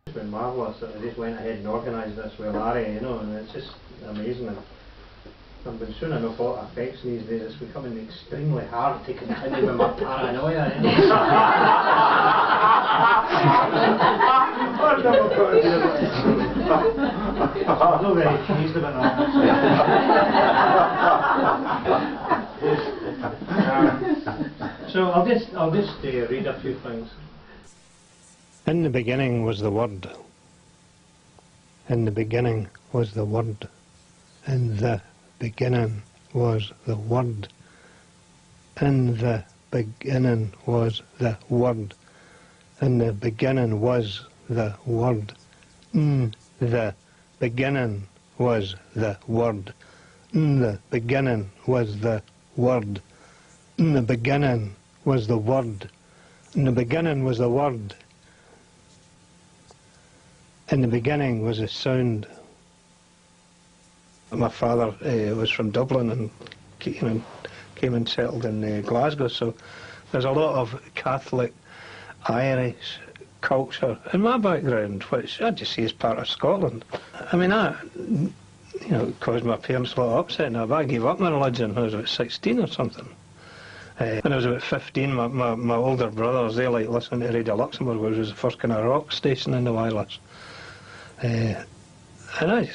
It's been marvellous that they just went ahead and organised this with Larry, you know, and it's just amazing. I've been soon enough out of effects these days, it's becoming extremely hard to continue with my paranoia, you know. I'm not very pleased about that. So I'll just read a few things. In the beginning was the Word. In the beginning was the Word. In the beginning was the Word. In the beginning was the Word. In the beginning was the Word. In the beginning was the Word. In the beginning was the Word. In the beginning was the Word. In the beginning was the Word. In the beginning was a sound. My father was from Dublin and came and settled in Glasgow, so there's a lot of Catholic Irish culture in my background, which I just see as part of Scotland. I mean, it caused my parents a lot of upset now, but I gave up my religion when I was about 16 or something. When I was about 15, my older brothers, they liked listening to Radio Luxembourg, which was the first kind of rock station in the wireless. And I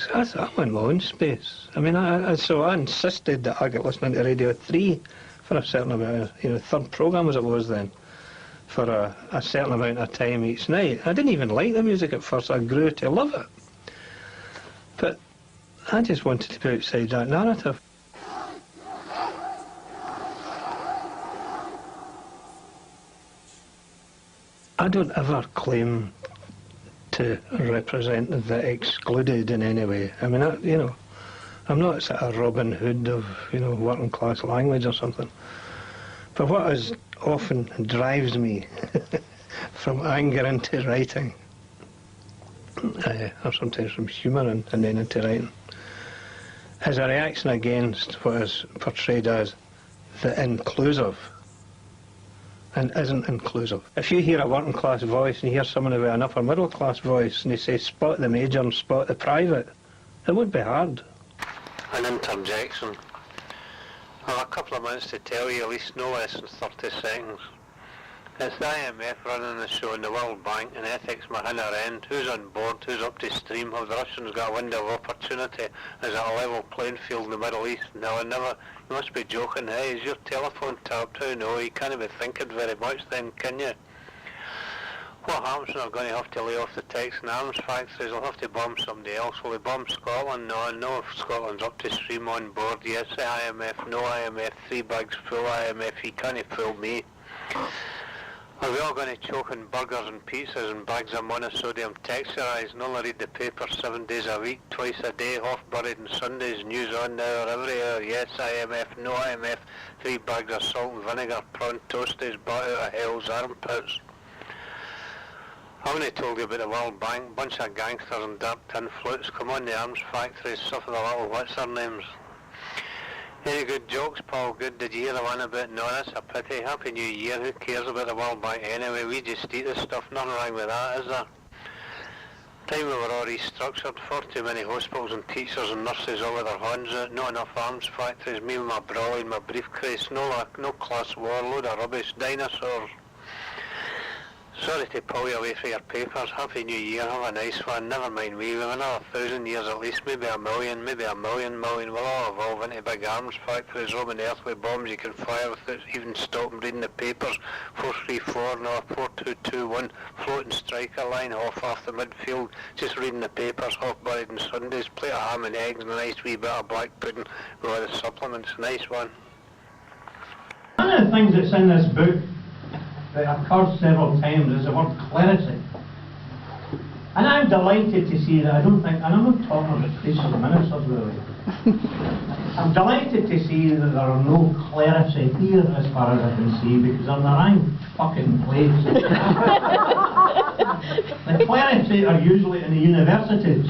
went my own space. I mean, so I insisted that I get listening to Radio 3 for a certain amount of, third programme as it was then, for a certain amount of time each night. I didn't even like the music at first, I grew to love it. But I just wanted to be outside that narrative. I don't ever claim to represent the excluded in any way. I mean, I'm not sort of Robin Hood of, working class language or something. But what often drives me from anger into writing, or sometimes from humour and then into writing, is a reaction against what is portrayed as the inclusive and isn't inclusive. If you hear a working class voice and you hear someone with an upper middle class voice and they say spot the major and spot the private, it would be hard. An interjection. I have a couple of minutes to tell you, at least no less than 30 seconds. It's the IMF running the show in the World Bank and ethics Mahina end. Who's on board? Who's up to stream? Have the Russians got a window of opportunity? Is it a level playing field in the Middle East? No, never. You must be joking. Hey, is your telephone tapped? Oh no, you can't be thinking very much then, can you? What happens when they're going to have to lay off the Texan arms factories? They'll have to bomb somebody else. Will they bomb Scotland? No, I know if Scotland's up to stream on board. Yes, the IMF, no IMF, 3 bags full IMF, he can't fool me. Are we all going to choke on burgers and pizzas and bags of monosodium texturized and only read the paper 7 days a week, twice a day, half buried on Sundays, news on now or every hour? Yes, IMF, no IMF, 3 bags of salt and vinegar, prawn toasties bought out of hell's armpits. I haven't told you about the World Bank, bunch of gangsters and dark tin flutes come on the arms factories, suffer the little what's their names. Any good jokes, Paul? Good. Did you hear the one about, no, that's a pity. Happy New Year. Who cares about the World Bank anyway? We just eat the stuff. Nothing wrong with that, is there? Time we were all restructured. Far too many hospitals and teachers and nurses all with their hands out. Not enough arms factories. Me with my brolly and my briefcase. No class war. Load of rubbish. Dinosaurs. Sorry to pull you away for your papers. Happy New Year, have a nice one. Never mind me, we have another 1,000 years at least, maybe a million, maybe a million. We'll all evolve into big arms factories, roaming the earth with bombs you can fire without even stopping reading the papers. 434, no, 4221, floating striker line off the midfield, just reading the papers, half buried on Sundays, plate of ham and eggs and a nice wee bit of black pudding with all the supplements. Nice one. One of the things that's in this book that occurs several times is the word clarity. And I'm delighted to see that, and I'm not talking about priests or ministers really. I'm delighted to see that there are no clarity here as far as I can see, because I'm in the wrong fucking place. The clarity are usually in the universities.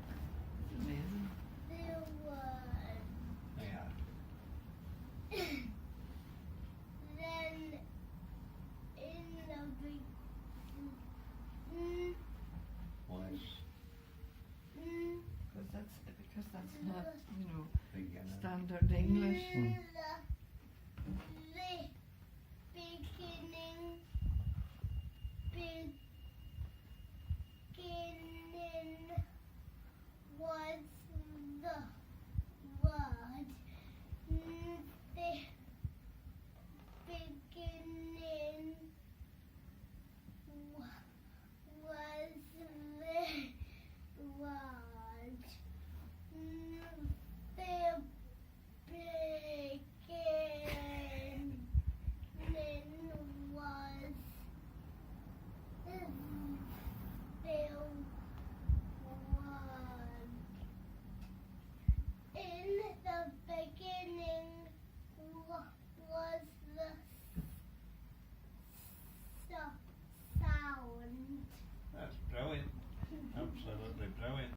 because that's not, you know, standard English. The beginning